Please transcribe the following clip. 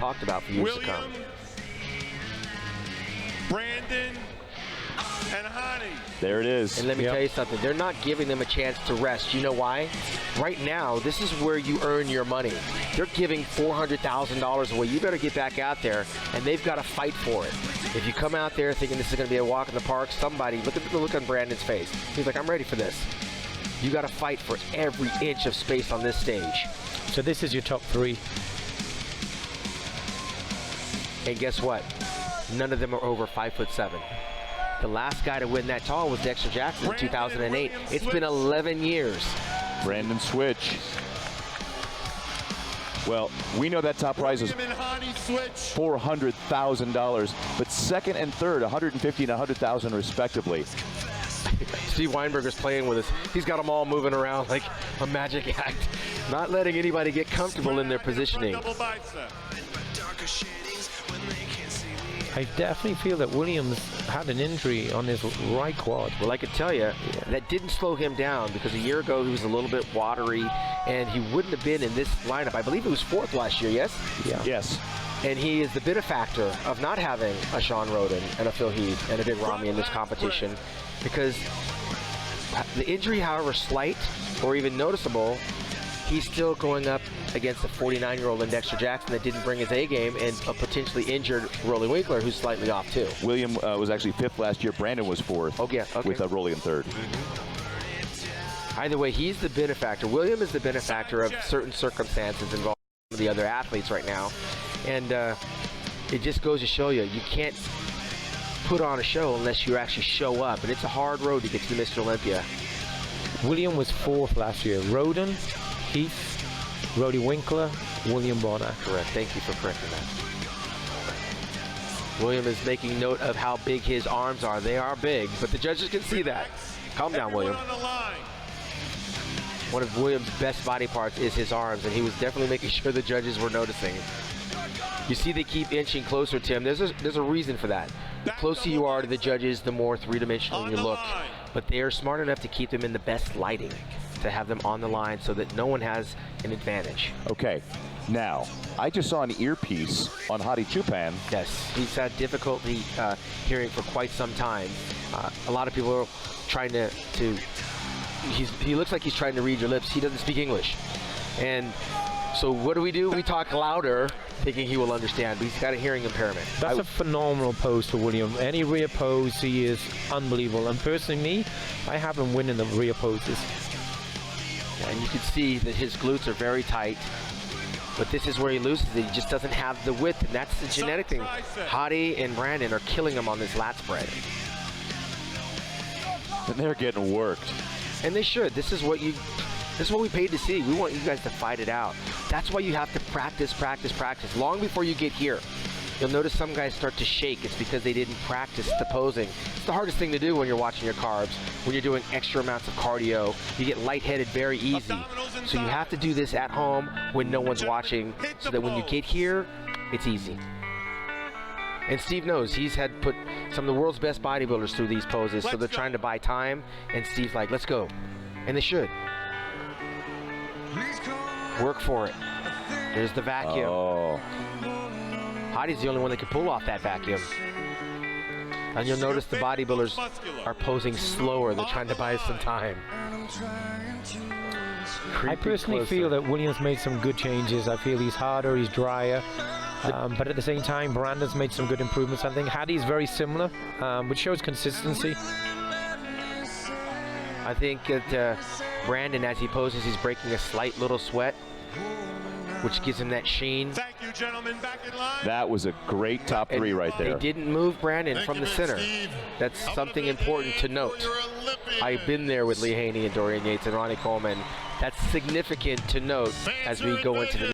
talked about for years to come. Brandon, and Hadi. There it is. And let me tell you something, they're not giving them a chance to rest. You know why? Right now, this is where you earn your money. They're giving $400,000 away. You better get back out there, and they've got to fight for it. If you come out there thinking this is going to be a walk in the park, somebody, look at the look on Brandon's face. He's like, I'm ready for this. You got to fight for every inch of space on this stage. So this is your top 3. And guess what? None of them are over 5'7". The last guy to win that tall was Dexter Jackson in 2008. It's been 11 years. Brandon switch. Well, we know that top prize is $400,000, but second and third, $150,000 and $100,000 respectively. Steve Weinberger's playing with us. He's got them all moving around like a magic act, not letting anybody get comfortable in their positioning. I definitely feel that Williams had an injury on his right quad. Well, I can tell you, that didn't slow him down because a year ago he was a little bit watery and he wouldn't have been in this lineup. I believe he was 4th last year, yes? Yeah. Yes. And he is the benefactor of not having a Sean Roden and a Phil Heath and a Big Ramy in this competition, because the injury, however slight or even noticeable, he's still going up against a 49-year-old in Dexter Jackson that didn't bring his A game, and a potentially injured Rolly Winkler who's slightly off too. William was actually 5th last year. Brandon was 4th. Okay. With Rolly in 3rd. Either way, he's the benefactor. William is the benefactor of certain circumstances involving the other athletes right now. And it just goes to show you, you can't put on a show unless you actually show up. And it's a hard road to get to Mr. Olympia. William was 4th last year. Roden, Heath, Rolly Winkler, Willam Bonac. Correct. Thank you for correcting that. William is making note of how big his arms are. They are big, but the judges can see that. Calm down, William. One of William's best body parts is his arms, and he was definitely making sure the judges were noticing. You see they keep inching closer to him. There's a reason for that. The closer you are to the judges, the more three-dimensional you look. But they are smart enough to keep them in the best lighting, to have them on the line so that no one has an advantage. Okay, now, I just saw an earpiece on Hadi Choopan. Yes, he's had difficulty hearing for quite some time. A lot of people are trying to he looks like he's trying to read your lips. He doesn't speak English. And so what do? We talk louder, thinking he will understand, but he's got a hearing impairment. That's a phenomenal pose for William. Any rear pose, he is unbelievable. And personally, me, I have him winning the rear poses. And you can see that his glutes are very tight, but this is where he loses it. He just doesn't have the width, and that's the genetic thing. Hadi and Brandon are killing him on this lat spread. And they're getting worked. And they should. This is what we paid to see. We want you guys to fight it out. That's why you have to practice, practice, practice. Long before you get here, you'll notice some guys start to shake. It's because they didn't practice the posing. It's the hardest thing to do when you're watching your carbs, when you're doing extra amounts of cardio. You get lightheaded very easy. So you have to do this at home when no one's watching, so that when you get here, it's easy. And Steve knows. He's had put some of the world's best bodybuilders through these poses, so they're trying to buy time, and Steve's like, let's go. And they should. Work for it. There's the vacuum. Oh. Hadi's the only one that can pull off that vacuum. And you'll notice the bodybuilders are posing slower. They're trying to buy some time. I personally feel that Williams made some good changes. I feel he's harder, he's drier. But at the same time, Brandon's made some good improvements. I think Hadi's very similar, which shows consistency. I think that Brandon, as he poses, he's breaking a slight little sweat, which gives him that sheen. Thank you, gentlemen. Back in line. That was a great top 3 right there. They didn't move Brandon from the center. That's something important to note. I've been there with Lee Haney and Dorian Yates and Ronnie Coleman. That's significant to note as we go into the